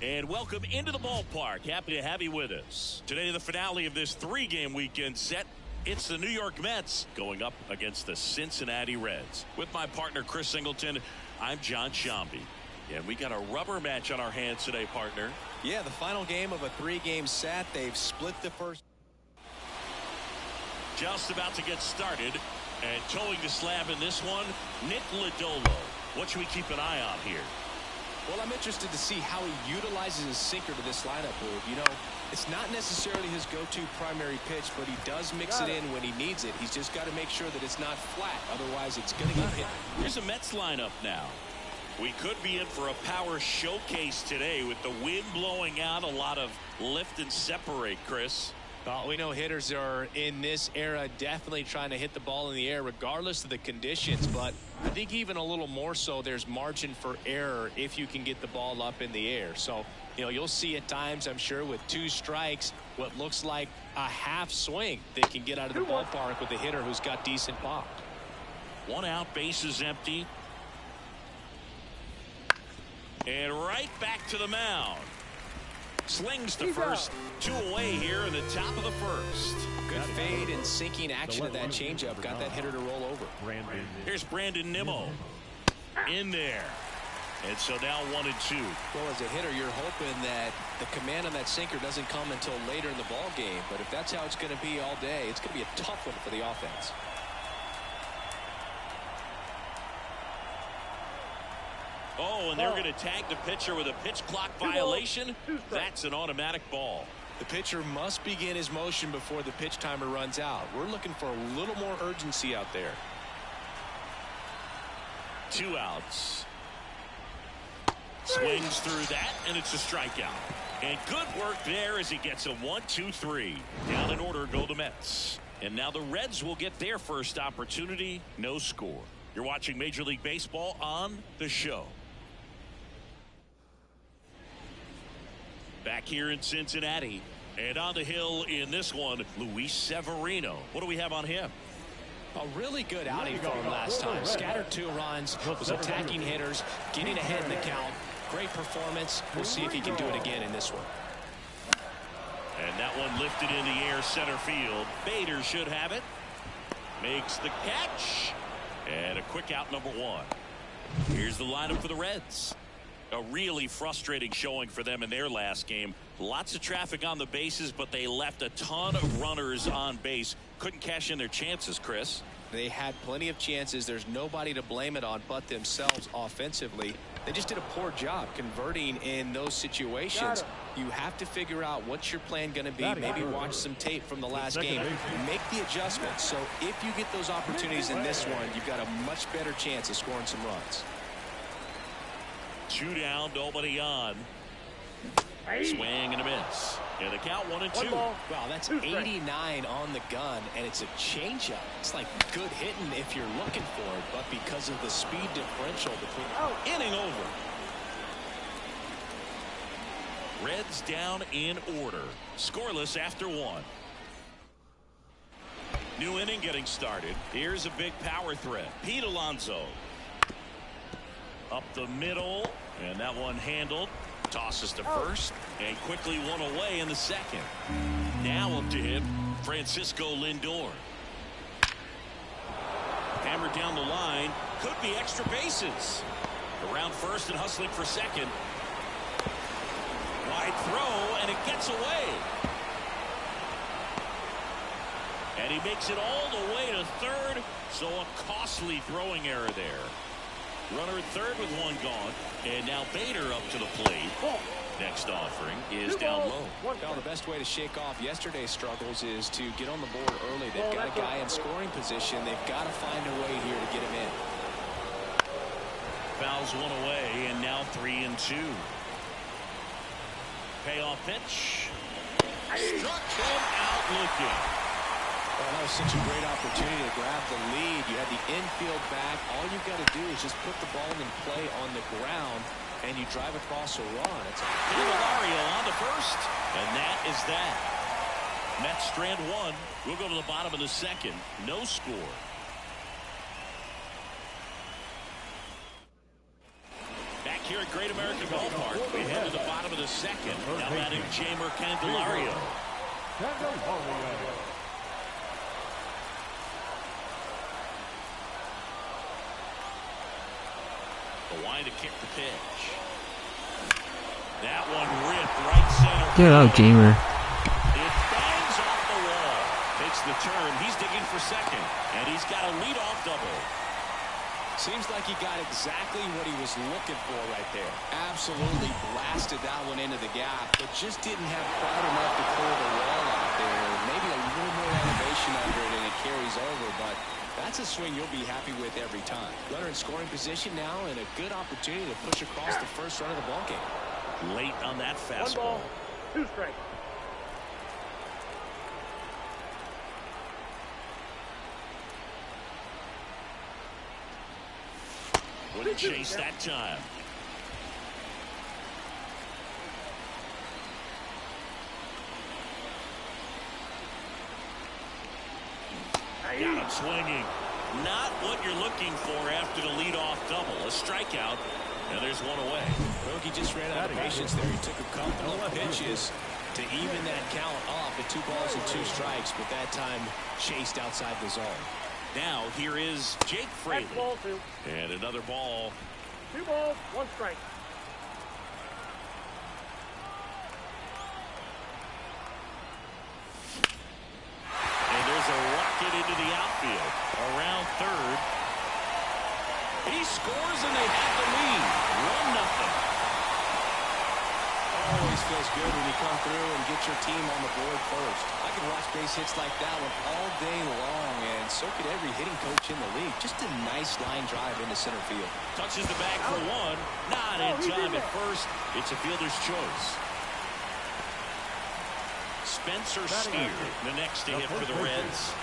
And welcome into the ballpark. Happy to have you with us. Today, the finale of this three-game weekend set. It's the New York Mets going up against the Cincinnati Reds. With my partner, Chris Singleton, I'm John Shambi. And we got a rubber match on our hands today, partner. Yeah, the final game of a three-game set. They've split the first. Just about to get started. And towing the slab in this one, Nick Lodolo. What should we keep an eye on here? Well, I'm interested to see how he utilizes his sinker to this lineup move. You know, it's not necessarily his go-to primary pitch, but he does mix it in when he needs it. He's just got to make sure that it's not flat. Otherwise, it's going to get hit. Here's a Mets lineup now. We could be in for a power showcase today with the wind blowing out, a lot of lift and separate, Chris. Well, we know hitters are in this era definitely trying to hit the ball in the air regardless of the conditions, but I think even a little more so there's margin for error if you can get the ball up in the air. So, you know, you'll see at times, I'm sure, with two strikes, what looks like a half swing they can get out of the ballpark with a hitter who's got decent pop. One out, base is empty. And right back to the mound. Slings to first. Two away here in the top of the first. Good fade and sinking action of that changeup. Got that hitter to roll over. Here's Brandon Nimmo. In there. And so now 1-2. Well, as a hitter, you're hoping that the command on that sinker doesn't come until later in the ball game. But if that's how it's going to be all day, it's going to be a tough one for the offense. Oh, and they're going to tag the pitcher with a pitch clock violation. That's an automatic ball. The pitcher must begin his motion before the pitch timer runs out. We're looking for a little more urgency out there. 2 outs. Swings through that, and it's a strikeout. And good work there as he gets a 1-2-3. Down in order go the Mets. And now the Reds will get their first opportunity. No score. You're watching Major League Baseball on the show. Back here in Cincinnati. And on the hill in this one, Luis Severino. What do we have on him? A really good outing for him last time. Scattered 2 runs, was attacking hitters, getting ahead in the count. Great performance. We'll see if he can do it again in this one. And that one lifted in the air center field. Bader should have it. Makes the catch. And a quick out, number 1. Here's the lineup for the Reds. A really frustrating showing for them in their last game. Lots of traffic on the bases, but they left a ton of runners on base. Couldn't cash in their chances, Chris. They had plenty of chances. There's nobody to blame it on but themselves offensively. They just did a poor job converting in those situations. You have to figure out what's your plan going to be. Maybe watch some tape from the last game. Make the adjustments. So if you get those opportunities in this one, you've got a much better chance of scoring some runs. 2 down, nobody on. Swing and a miss. Yeah, the count 1-2. Well, that's 89 on the gun, and it's a changeup. It's like good hitting if you're looking for it, but because of the speed differential between inning over. Reds down in order. Scoreless after 1. New inning getting started. Here's a big power threat. Pete Alonso. Up the middle, and that one handled. Tosses to first, and quickly one away in the second. Now up to him, Francisco Lindor. Hammered down the line. Could be extra bases. Around first and hustling for second. Wide throw, and it gets away. And he makes it all the way to third, so a costly throwing error there. Runner at third with 1 gone. And now Bader up to the plate. Next offering is down low. Well, the best way to shake off yesterday's struggles is to get on the board early. They've got a guy in scoring position. They've got to find a way here to get him in. Fouls 1 away, and now 3-2. Payoff pitch. Struck him out looking. Well, that was such a great opportunity to grab the lead. You had the infield back. All you've got to do is just put the ball in play on the ground, and you drive across a run. It's Candelario on the first, and that is that. Mets strand 1. We'll go to the bottom of the second. No score. Back here at Great American Ballpark. We head to the bottom of the second. Now batting Jeimer Candelario. The line to kick the pitch. That one ripped right center. Get out, Jeimer. It bangs off the wall. Takes the turn. He's digging for second. And he's got a leadoff double. Seems like he got exactly what he was looking for right there. Absolutely blasted that one into the gap, but just didn't have quite enough to clear the wall out there. Maybe a little more elevation under it and it carries over, but that's a swing you'll be happy with every time. Runner in scoring position now and a good opportunity to push across the first run of the ballgame. Late on that fastball. 1 ball, 2 strikes. Wouldn't chase that time. Got him swinging. Not what you're looking for after the leadoff double. A strikeout, and there's one away. He just ran out of patience there. He took a couple of pitches to even that count off at 2 balls and 2 strikes, but that time chased outside the zone. Now here is Jake Fraley. Ball 2. And another ball. 2 balls, 1 strike. And there's a rocket into the outfield. Around third. He scores and they have the lead. 1-0. Always feels good when you come through and get your team on the board first. I can watch base hits like that one all day long, and so could every hitting coach in the league. Just a nice line drive into center field. Touches the bag for one. Not in time at first. It's a fielder's choice. Spencer Steer, the next to hit for the Reds.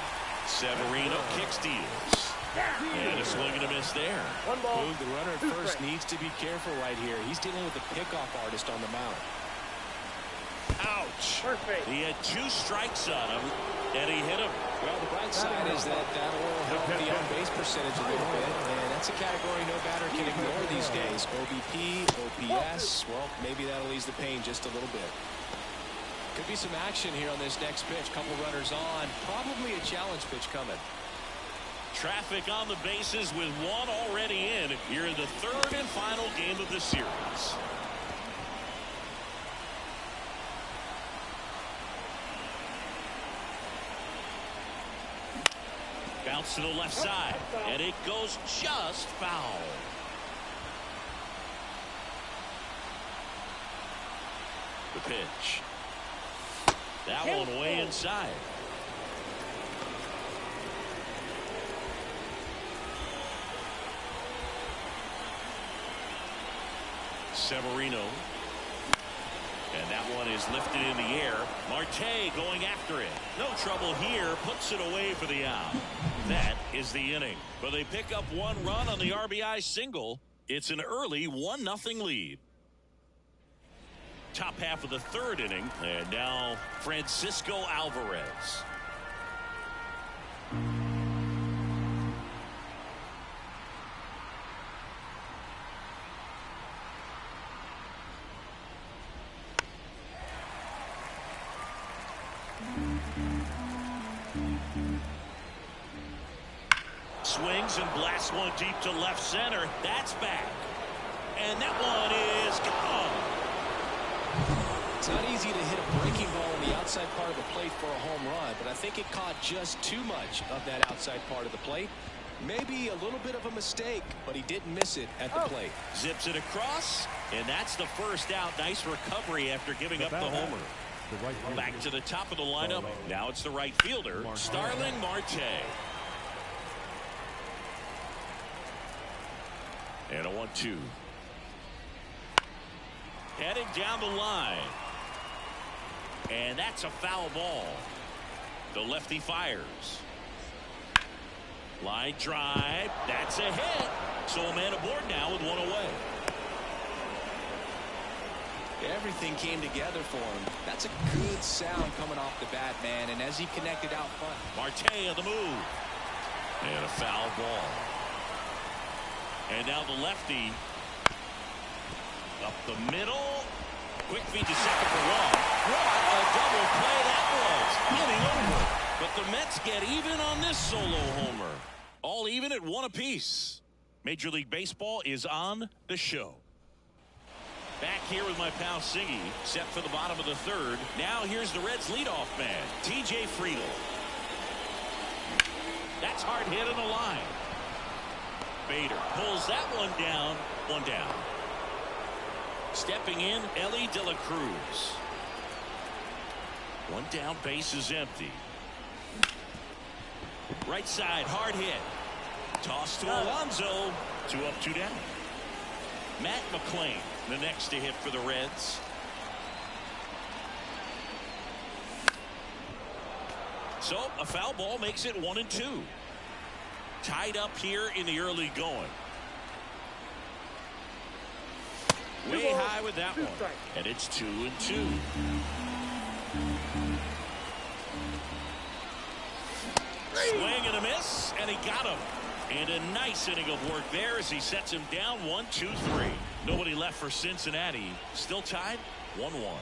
Severino kicks deals. And a swing and a miss there. 1 ball. Boog, the runner at first needs to be careful right here. He's dealing with a pickoff artist on the mound. Ouch. First base. He had 2 strikes on him, and he hit him. Well, the bright side is that will help the on-base percentage a little bit, and that's a category no batter can ignore these days. OBP, OPS, well, maybe that'll ease the pain just a little bit. Could be some action here on this next pitch. Couple runners on. Probably a challenge pitch coming. Traffic on the bases with 1 already in here in the 3rd and final game of the series. Bounce to the left side, and it goes just foul. The pitch. That one way inside. Severino. And that one is lifted in the air. Marte going after it. No trouble here. Puts it away for the out. That is the inning. But they pick up 1 run on the RBI single. It's an early 1-0 lead. Top half of the 3rd inning. And now Francisco Alvarez. Swings and blasts one deep to left center. That's back. And that one is gone. It's not easy to hit a breaking ball on the outside part of the plate for a home run, but I think it caught just too much of that outside part of the plate. Maybe a little bit of a mistake, but he didn't miss it at the plate. Zips it across, and that's the first out. Nice recovery after giving up the homer. Back to the top of the lineup. Now it's the right fielder, Starling Marte. And a 1-2. Heading down the line. And that's a foul ball. The lefty fires. Line drive. That's a hit. So a man aboard now with 1 away. Everything came together for him. That's a good sound coming off the bat, man. And as he connected out front. Marte on the move. And a foul ball. And now the lefty Up the middle. Quick feed to second for one. What a double play that was. Inning over. But the Mets get even on this solo homer. All even at one apiece. Major League Baseball is on the show. Back here with my pal Siggy, set for the bottom of the third. Now here's the Reds leadoff man, TJ Friedl. That's hard hit on the line. Bader pulls that one down. One down. Stepping in, Elly De La Cruz. One down, base is empty. Right side, hard hit. Toss to Alonso. 2 up, 2 down. Matt McClain, the next to hit for the Reds. So a foul ball makes it 1-2. Tied up here in the early going. Way high with that one. And it's 2-2. Swing and a miss, and he got him. And a nice inning of work there as he sets him down 1-2-3. Nobody left for Cincinnati. Still tied 1-1.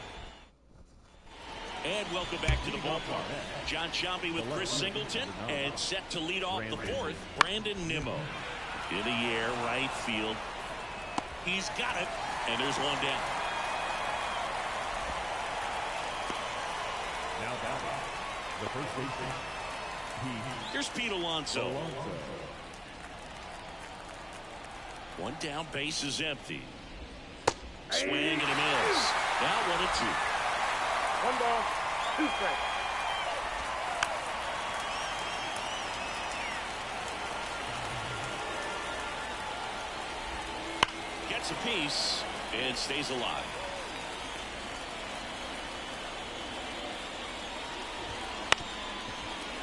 And welcome back to the ballpark. John Sciambi with Chris Singleton, and set to lead off the fourth, Brandon Nimmo. In the air, right field. He's got it, and there's one down. Now batting, the first baseman. Here's Pete Alonso. One down, base is empty. Swing and a miss. Now 1-2. 1 ball, 2 strikes. Gets a piece and stays alive.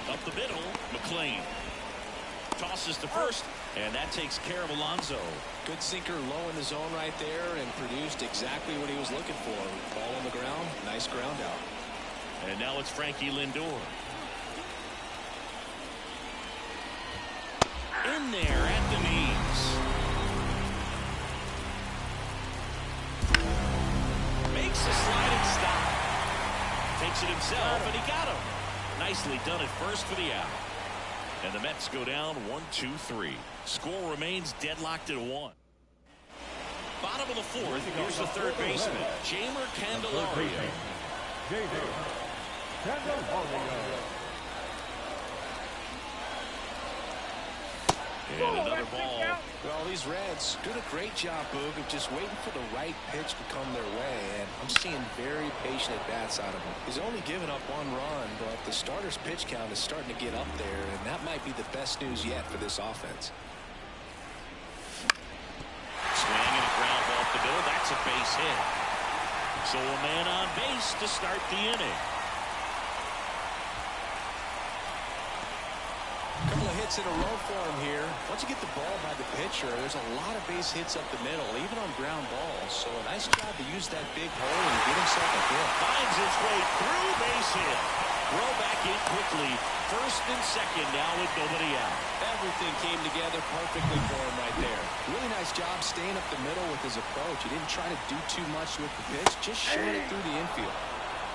Up the middle, McClain. Tosses to first, and that takes care of Alonso. Good sinker low in the zone right there and produced exactly what he was looking for. Ball on the ground, nice ground out. And now it's Frankie Lindor. In there at the knees. Makes a sliding stop. Takes it himself, and he got him. Nicely done at first for the out. And the Mets go down 1-2-3. Score remains deadlocked at 1. Bottom of the fourth. Here's the third baseman, Jeimer Candelario. And another ball. Well, these Reds doing a great job, Boog, of just waiting for the right pitch to come their way, and I'm seeing very patient at-bats out of him. He's only given up 1 run, but the starter's pitch count is starting to get up there, and that might be the best news yet for this offense. Swing and a ground ball up the middle. That's a base hit. So a man on base to start the inning. Hits in a row for him here. Once you get the ball by the pitcher, there's a lot of base hits up the middle, even on ground balls. So a nice job to use that big hole and get himself a hit. Finds his way through, base hit. Throw back in quickly. First and second now with nobody out. Everything came together perfectly for him right there. Really nice job staying up the middle with his approach. He didn't try to do too much with the pitch, just shot it through the infield.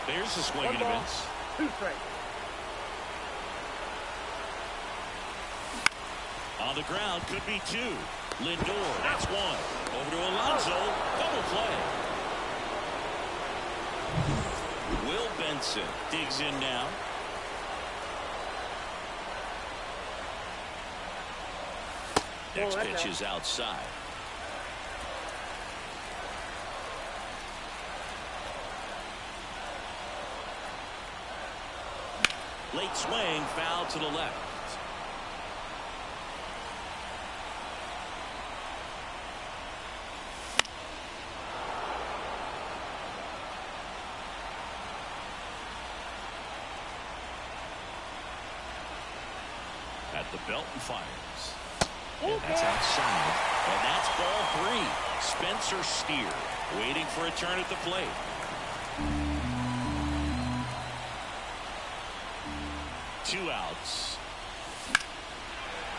There's the swing and a miss. 2 strikes. On the ground, could be 2. Lindor, that's 1. Over to Alonso, double play. Will Benson digs in now. Next pitch is outside. Late swing, foul to the left. At the belt and fires. And that's outside. And that's ball 3. Spencer Steer waiting for a turn at the plate. Two outs.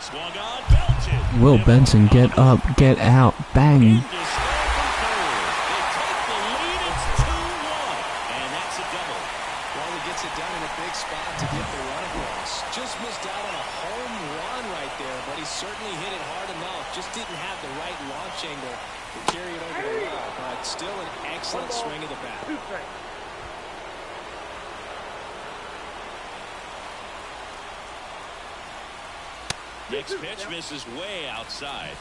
Swung on, belted. Will Benson, get up, get out, bang. Into score from third. big spot to get the run across. Just missed out on a home run right there, but he certainly hit it hard enough. Just didn't have the right launch angle to carry it over the wall, but still an excellent swing of the bat. 2 strikes. Next pitch misses way outside.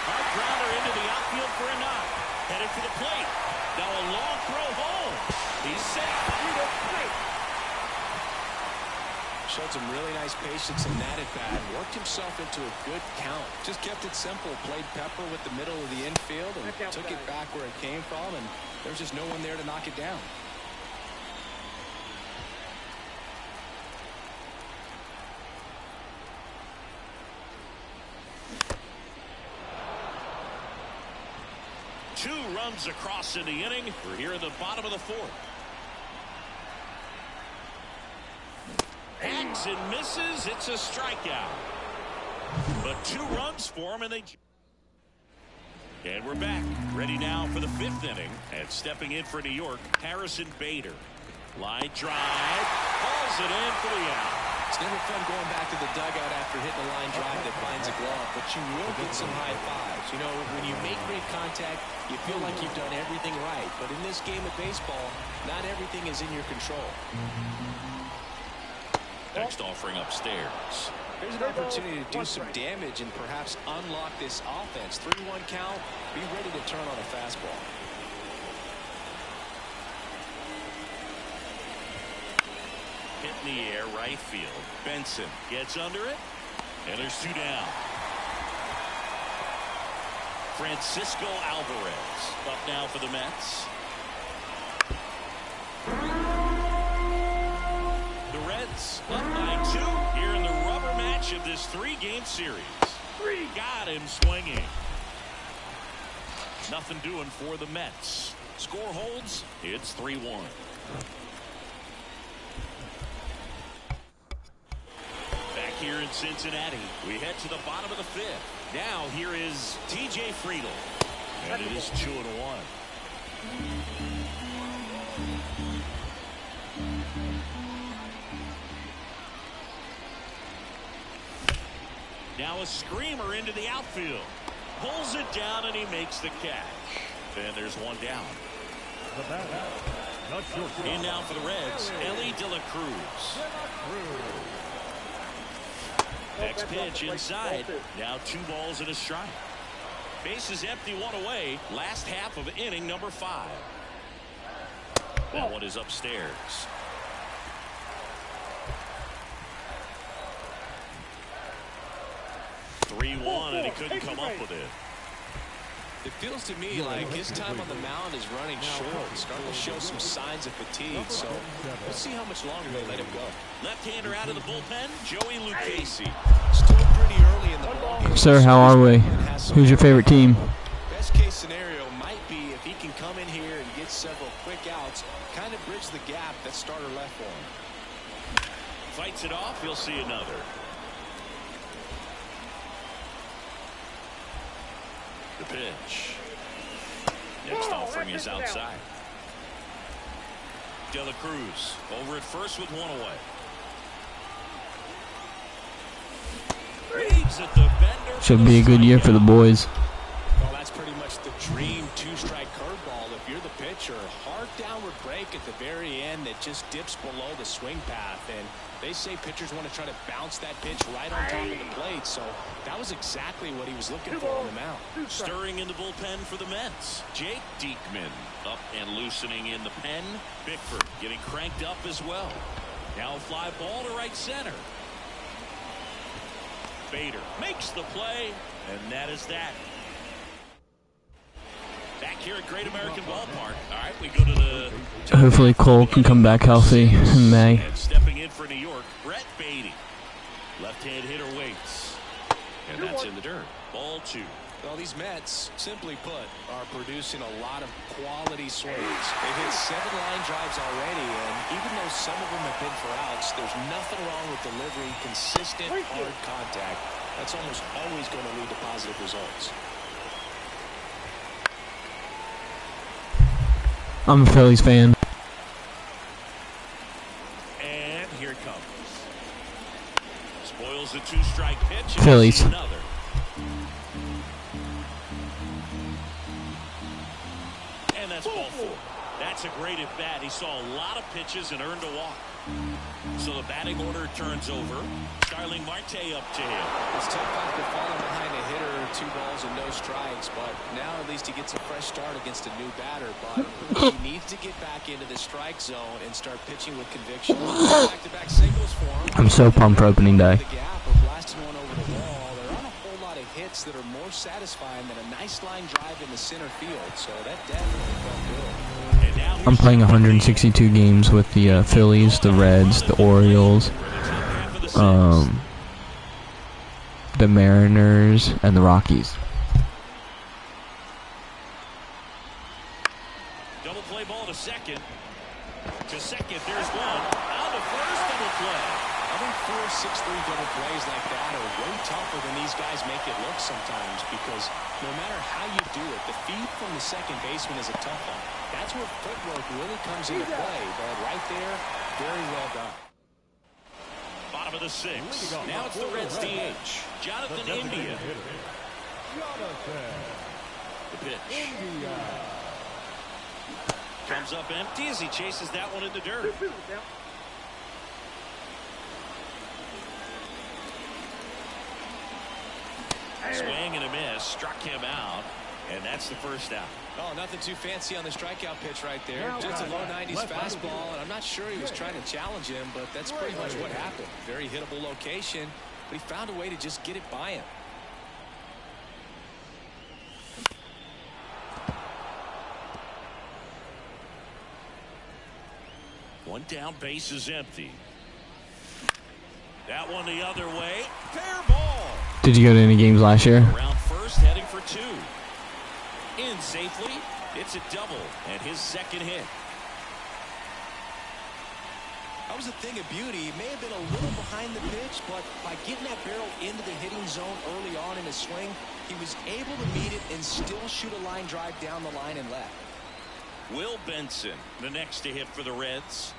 Hard grounder into the outfield for a knock. Headed for the plate. Now a long throw home. He's safe. Showed some really nice patience in that at bat. Worked himself into a good count. Just kept it simple. Played pepper with the middle of the infield and took it back where it came from. And there's just no one there to knock it down. Two runs across in the inning. We're here in the bottom of the fourth. Hacks and misses. It's a strikeout. But 2 runs for him, and we're back. Ready now for the 5th inning. And stepping in for New York, Harrison Bader. Line drive. Hauls it in for the out. It's never fun going back to the dugout after hitting a line drive that finds a glove, but you will get some high fives. You know, when you make great contact, you feel like you've done everything right. But in this game of baseball, not everything is in your control. Next offering upstairs. There's an opportunity to do some damage and perhaps unlock this offense. 3-1 count. Be ready to turn on a fastball. Hit in the air, right field. Benson gets under it, and there's 2 down. Francisco Alvarez up now for the Mets. The Reds up by 2 here in the rubber match of this 3-game series. Got him swinging. Nothing doing for the Mets. Score holds. It's 3-1. Here in Cincinnati, we head to the bottom of the 5th. Now here is TJ Friedl, and it is 2-1. Now a screamer into the outfield, pulls it down, and he makes the catch. And there's 1 down. In now for the Reds, Elly De La Cruz. Next pitch inside. Now 2 balls and a strike. Bases empty, 1 away. Last half of inning number 5. That one is upstairs. (3-1) and he couldn't come up with it. It feels to me like his time on the mound is running short. Starting to show some signs of fatigue. So we'll see how much longer they let him go. Left-hander out of the bullpen, Joey Lucchesi. Still pretty early in the ballgame. Sir, how are we? Who's your favorite team? Best case scenario might be if he can come in here and get several quick outs, kind of bridge the gap that starter left for him. Fights it off. He'll see another. The pitch. Next offering is outside. De La Cruz over at first with 1 away. Waves at the bender. Should be a good year for the boys. Well, that's pretty much the dream 2-strike curveball. If you're the pitcher, hard downward break at the very end that just dips below the swing path. And they say pitchers want to try to bounce that pitch right on top of the plate. So that was exactly what he was looking for on the mound. Stirring in the bullpen for the Mets. Jake Diekman up and loosening in the pen. Bickford getting cranked up as well. Now a fly ball to right center. Bader makes the play, and that is that. Back here at Great American Ballpark. All right, we go to the... Hopefully Cole can come back healthy in May. And stepping in for New York, Brett Beatty. Left-hand hitter waits. And that's in the dirt. Ball 2. Well, these Mets, simply put, are producing a lot of quality swings. They've hit 7 line drives already, and even though some of them have been for outs, there's nothing wrong with delivering consistent, hard contact. That's almost always going to lead to positive results. I'm a Phillies fan. And here it comes. Spoils a 2-strike pitch. Phillies. Another. And that's ball 4. That's a great at bat. He saw a lot of pitches and earned a walk. So the batting order turns over. Starling Marte up to him. It's tough after falling behind a hitter, 2 balls and no strikes, but now at least he gets a fresh start against a new batter. But he needs to get back into the strike zone and start pitching with conviction. Back-to-back singles for him. I'm so pumped for opening day. The gap or blasting one over the wall. There aren't a whole lot of hits that are more satisfying than a nice line drive in the center field. So that definitely felt good. I'm playing 162 games with the Phillies, the Reds, the Orioles, the Mariners, and the Rockies. Double play ball to second. To second, there's one. Out to first, double play. I think 4, 6, 3 double plays like that are way tougher than these guys make it look sometimes, because no matter how you do it, the feed from the second baseman is a tough one. That's where footwork really comes into play, but right there, very well done. Bottom of the 6th. Now it's the Reds DH. Jonathan India. The pitch. Comes up empty as he chases that one in the dirt. Swing and a miss. Struck him out. And that's the first out. Oh, nothing too fancy on the strikeout pitch right there. Just a low 90s fastball, and I'm not sure he was trying to challenge him, but that's pretty much what happened. Very hittable location, but he found a way to just get it by him. One down, base is empty. That one the other way. Fair ball. Did you go to any games last year? Around first, heading for 2. In safely. It's a double and his second hit. That was a thing of beauty. He may have been a little behind the pitch, but by getting that barrel into the hitting zone early on in his swing, he was able to meet it and still shoot a line drive down the line and left. Will Benson, the next to hit for the Reds.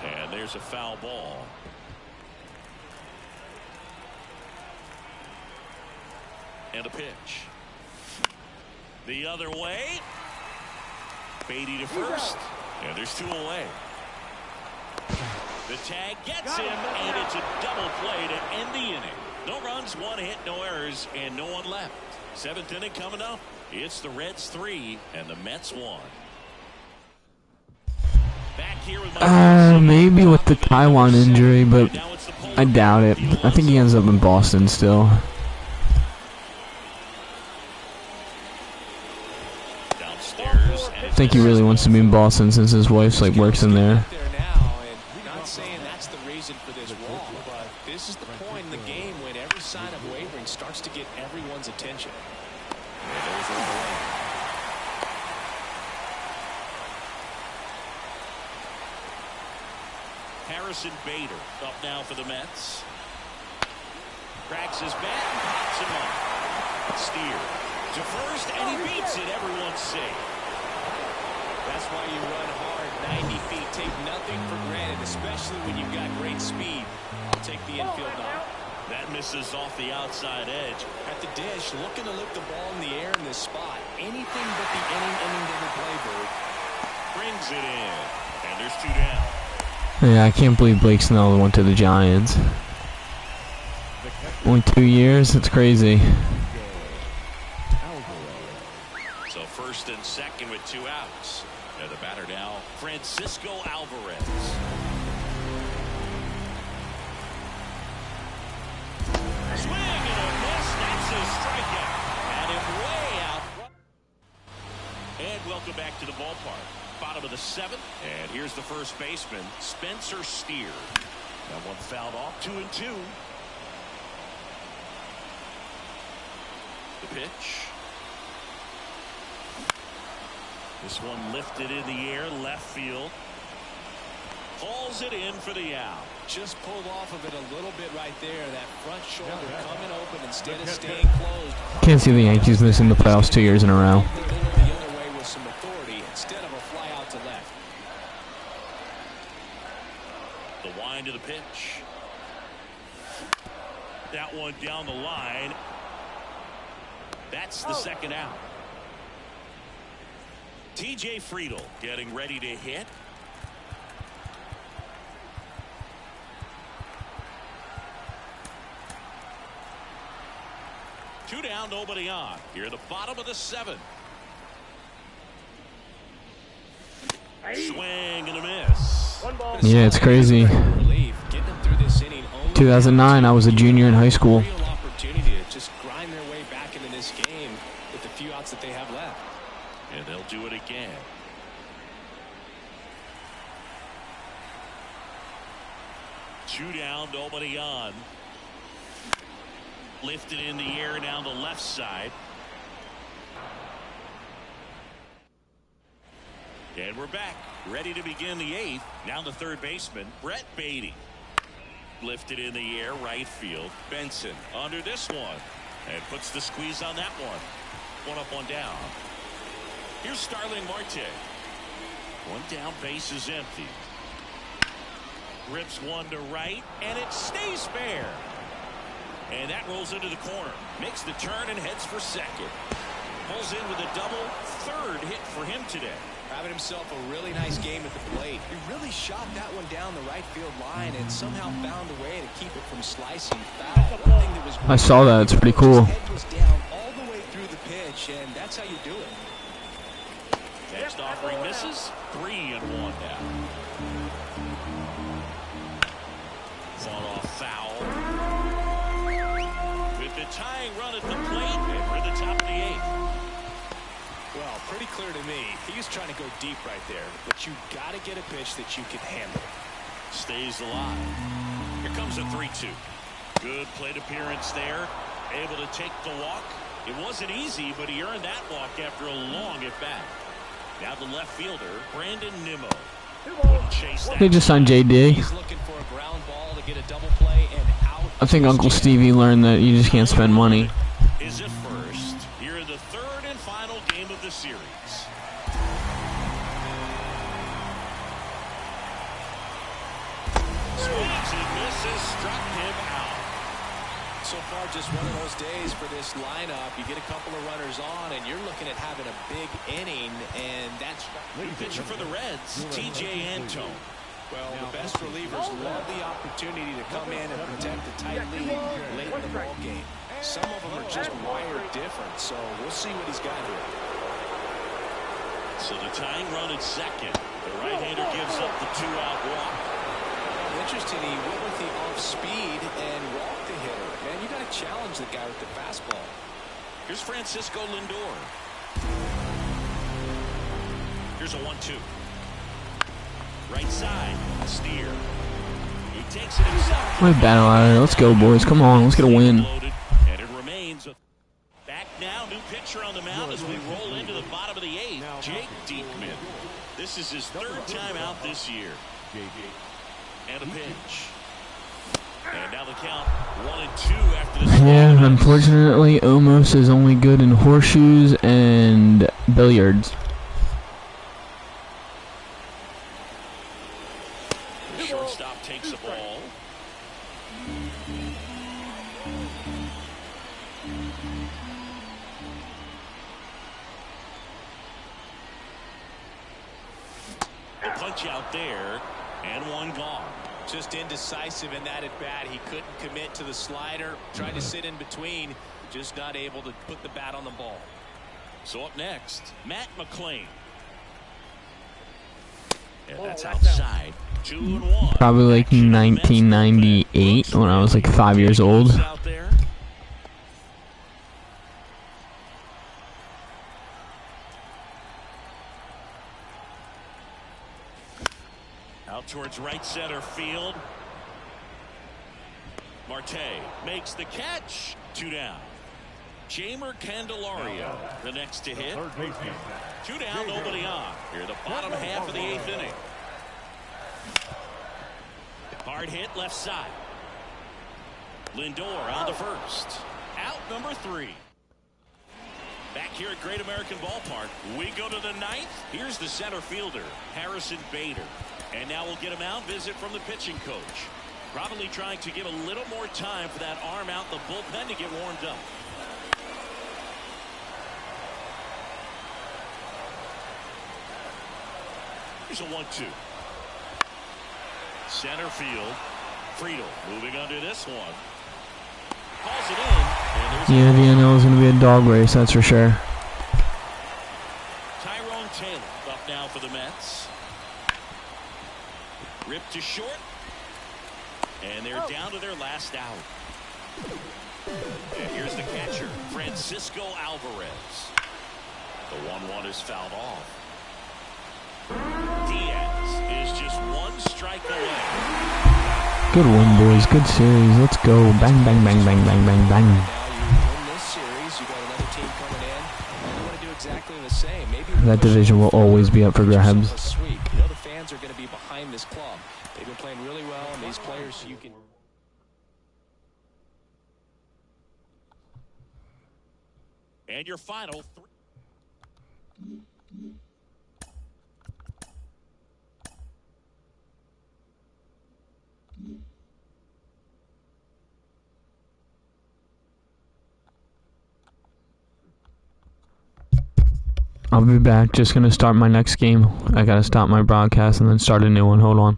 And there's a foul ball. And a pitch. The other way. Beatty to first. And there's 2 away. The tag gets him, and it's a double play to end the inning. No runs, 1 hit, no errors, and no one left. 7th inning coming up. It's the Reds 3 and the Mets 1. Back here with maybe with the Taiwan injury, but I doubt it. I think he ends up in Boston still. Downstairs. I think he really wants to be in Boston since his wife's like works in there. Not saying that's the reason for this walk, but this is the point in the game when every sign of wavering starts to get everyone's attention. Harrison Bader up now for the Mets. Cracks his bat and pops him up. Steer to first, and he beats it. Everyone's safe. That's why you run hard 90 feet. Take nothing for granted, especially when you've got great speed. I'll take the infield knock. That misses off the outside edge. At the dish, looking to lift the ball in the air in this spot. Anything but the inning double play, Bird. Brings it in. And there's 2 down. Yeah, I can't believe Blake Snell went to the Giants. Only 2 years? It's crazy. So first and second with 2 outs. And the batter now, Francisco Alvarez. Swing and a miss. That's his strikeout. Had him way out. And welcome back to the ballpark. Bottom of the 7th. And here's the first baseman, Spencer Steer. That one fouled off. 2-2. The pitch. This one lifted in the air, left field. Hauls it in for the out. Just pulled off of it a little bit right there. That front shoulder coming open instead of staying closed. Can't see the Yankees missing the playoffs 2 years in a row. The other way with some authority. TJ Friedel getting ready to hit. Two down, nobody on. Here at the bottom of the 7th. Swing and a miss. One ball. Yeah, it's crazy. 2009, I was a junior in high school. Real opportunity to just grind their way back into this game with the few outs that they have left. And they'll do it again. Two down, nobody on. Lifted in the air down the left side. And we're back, ready to begin the 8th. Now the third baseman, Brett Beatty. Lifted in the air, right field. Benson under this one. And puts the squeeze on that one. One up, one down. Here's Starling Marte. One down, base is empty. Rips one to right, and it stays fair. And that rolls into the corner. Makes the turn and heads for second. Pulls in with a double. Third hit for him today. Having himself a really nice game at the plate. He really shot that one down the right field line and somehow found a way to keep it from slicing foul. One thing that was I saw that. It's pretty cool. his head was down all the way through the pitch, and that's how you do it. Next offering misses. 3-1 now. Fought off foul. With the tying run at the plate, and we're at the top of the 8th. Well, pretty clear to me, he was trying to go deep right there, but you got to get a pitch that you can handle. Stays alive. Here comes a 3-2. Good plate appearance there. Able to take the walk. It wasn't easy, but he earned that walk after a long at bat. Now the left fielder, Brandon Nimmo. Wouldn't chase that. They just signed JD. He's looking for a ground ball to get a double play and out. I think Uncle Stevie learned that you just can't spend money. Is it first? Here in the third and final game of the series. Swings and misses, struck him out. So far, just one of those days for this lineup. You get a couple of runners on, and you're looking at having a big inning, and that's New pitcher for the Reds, TJ Antone. well, the best relievers love the opportunity to come in and protect a tight lead late in the ball game. Some of them are just wired different, so we'll see what he's got here. So the tying run at second. The right-hander gives up the 2-out walk. Interesting, he went with the off speed and walked the hitter. Man, you got to challenge the guy with the fastball. Here's Francisco Lindor. Here's a 1-2. Right side, Steer. He takes it himself. My battle out of there. Let's go, boys. Come on. Let's get a win. And it remains back now. New pitcher on the mound as we roll into the bottom of the 8th. Jake Diekman. This is his third time out this year. And a pitch. And now the count 1-2 after this. Yeah, unfortunately, Omos is only good in horseshoes and billiards. The shortstop takes the ball. A punch out there, and one gone. Just indecisive in that at bat. He couldn't commit to the slider. Tried to sit in between. Just not able to put the bat on the ball. So up next, Matt McClain. And that's that's outside. 2-1. Probably like 1998 when I was like 5 years old. Out there. Out towards right center field. Marte makes the catch. 2 down. Jamer Candelario, the next to hit. 2 down, nobody on. Here, the bottom half of the 8th inning. Hard hit left side. Lindor on the first. Out number 3. Back here at Great American Ballpark, we go to the 9th. Here's the center fielder, Harrison Bader. And now we'll get a mound visit from the pitching coach. Probably trying to give a little more time for that arm out the bullpen to get warmed up. Here's a 1-2. Center field. Friedel moving under this one. Calls it in. Yeah, the NL is going to be a dog race, that's for sure. Tyrone Taylor up now for the Mets. Ripped to short. And they're down to their last out. And here's the catcher, Francisco Alvarez. The 1-1 is fouled off. Diaz is just one strike away. Good one, boys. Good series. Let's go. Bang, bang, bang, bang, bang, bang, bang. Now you win this series, you got another team coming in. You want to do exactly the same. Maybe That division will always be up for grabs. Sweep. You know the fans are going to be behind this club. They've been playing really well, and these players you can. And your final three. I'll be back. Just gonna start my next game. I gotta stop my broadcast and then start a new one. Hold on.